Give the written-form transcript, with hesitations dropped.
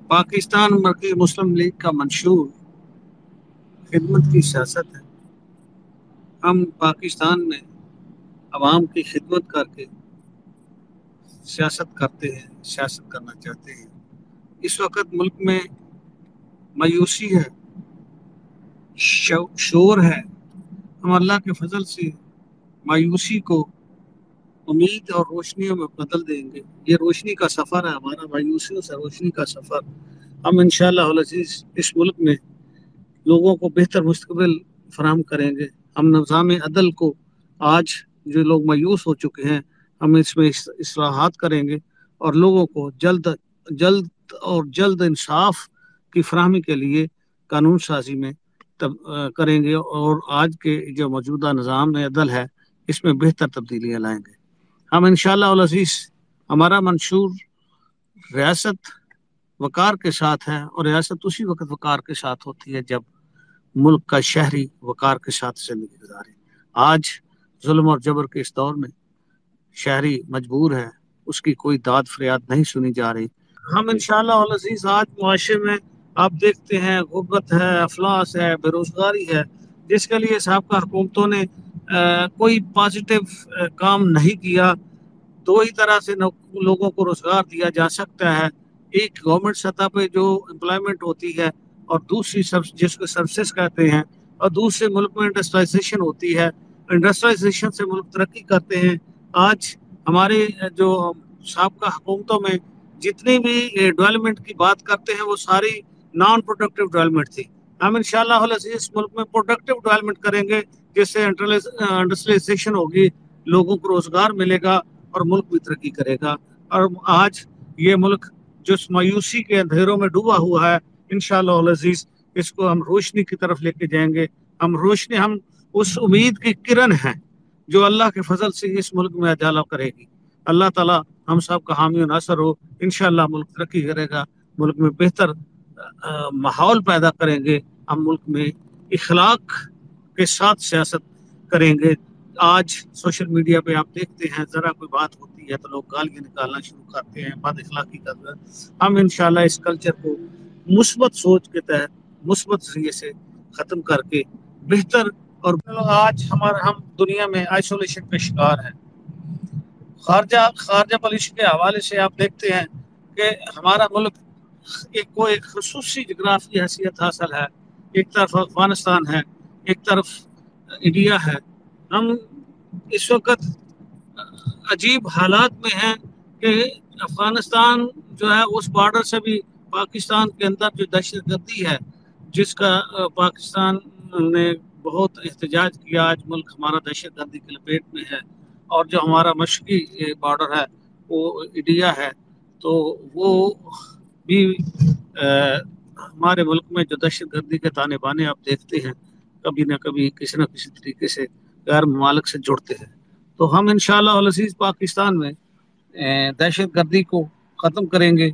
पाकिस्तान मरकज़ी मुस्लिम लीग का मंशूर खिदमत की सियासत है। हम पाकिस्तान में अवाम की खिदमत करके सियासत करते हैं, सियासत करना चाहते हैं। इस वक्त मुल्क में मायूसी है, शोर है। हम अल्लाह के फजल से मायूसी को उम्मीद और रोशनियों में बदल देंगे। ये रोशनी का सफ़र है हमारा, मायूसियों से रोशनी का सफ़र। हम इंशाअल्लाह अज़ीज़ इस मुल्क में लोगों को बेहतर मुस्तकबिल फराहम करेंगे। हम निज़ाम अदल को, आज जो लोग मायूस हो चुके हैं, हम इसमें इस्लाहात करेंगे और लोगों को जल्द जल्द जल्द इंसाफ की फराहमी के लिए कानून साजी में करेंगे और आज के जो मौजूदा निज़ाम अदल है इसमें बेहतर तब्दीलियाँ लाएंगे। हम इंशाअल्लाह अज़ीज़, हमारा मंशूर रियासत वकार के साथ है और रियासत उसी वक्त वकार के साथ होती है जब मुल्क का शहरी वकार के साथ जिंदगी गुजारे। आज जुल्म और जबर के इस दौर में शहरी मजबूर है, उसकी कोई दाद फरियाद नहीं सुनी जा रही। हम इंशाअल्लाह अज़ीज़ आज मुआशरे में आप देखते हैं गुर्बत है, अफलास है, बेरोजगारी है, जिसके लिए साबका हुकूमतों ने कोई पॉजिटिव काम नहीं किया। दो ही तरह से लोगों को रोजगार दिया जा सकता है, एक गवर्नमेंट सतह पे जो एम्प्लॉयमेंट होती है और दूसरी जिसको सर्विसेज कहते हैं, और दूसरे मुल्क में इंडस्ट्रियलाइजेशन होती है। इंडस्ट्रियलाइजेशन से मुल्क तरक्की करते हैं। आज हमारे जो साबका हुकूमतों में जितनी भी डेवलपमेंट की बात करते हैं वो सारी नॉन प्रोडक्टिव डेवलपमेंट थी। हम इंशाअल्लाह इस मुल्क में प्रोडक्टिव डेवलपमेंट करेंगे, जिससे इंडस्ट्रियलाइजेशन होगी, लोगों को रोजगार मिलेगा और मुल्क भी तरक्की करेगा। और आज ये मुल्क जो मायूसी के अंधेरों में डूबा हुआ है, इंशाअल्लाह अज़ीज़ इसको हम रोशनी की तरफ लेके जाएंगे। हम उस उम्मीद की किरण हैं जो अल्लाह के फजल से इस मुल्क में उजाला करेगी। अल्लाह ताला हम सब का हामी नासर हो। इंशाअल्लाह मुल्क तरक्की करेगा, मुल्क में बेहतर माहौल पैदा करेंगे। हम मुल्क में इखलाक के साथ सियासत करेंगे। आज सोशल मीडिया पे आप देखते हैं, जरा कोई बात होती है तो लोग गालियां निकालना शुरू करते हैं, बद इखलाकी करते हैं। हम इंशाल्लाह इस कल्चर को मुस्बत सोच के तहत, मुस्बत जरिए से खत्म करके बेहतर, और आज हम दुनिया में आइसोलेशन के शिकार हैं। खारजा पॉलिसी के हवाले से आप देखते हैं कि हमारा मुल्क एक खसूसी जोग्राफी हैसियत हासिल है। एक तरफ अफगानिस्तान है, एक तरफ इंडिया है। हम इस वक्त अजीब हालात में हैं कि अफगानिस्तान जो है उस बॉर्डर से भी पाकिस्तान के अंदर जो दहशतगर्दी है, जिसका पाकिस्तान ने बहुत एहतजाज किया, आज मुल्क हमारा दहशतगर्दी की लपेट में है। और जो हमारा मशरकी बॉर्डर है वो इंडिया है, तो वो भी हमारे मुल्क में जो दहशतगर्दी के ताने बाने आप देखते हैं, कभी ना कभी किसी न किसी तरीके से गैर ममालिक से जुड़ते हैं। तो हम इंशाअल्लाह अज़ीज़ पाकिस्तान में दहशतगर्दी को ख़त्म करेंगे।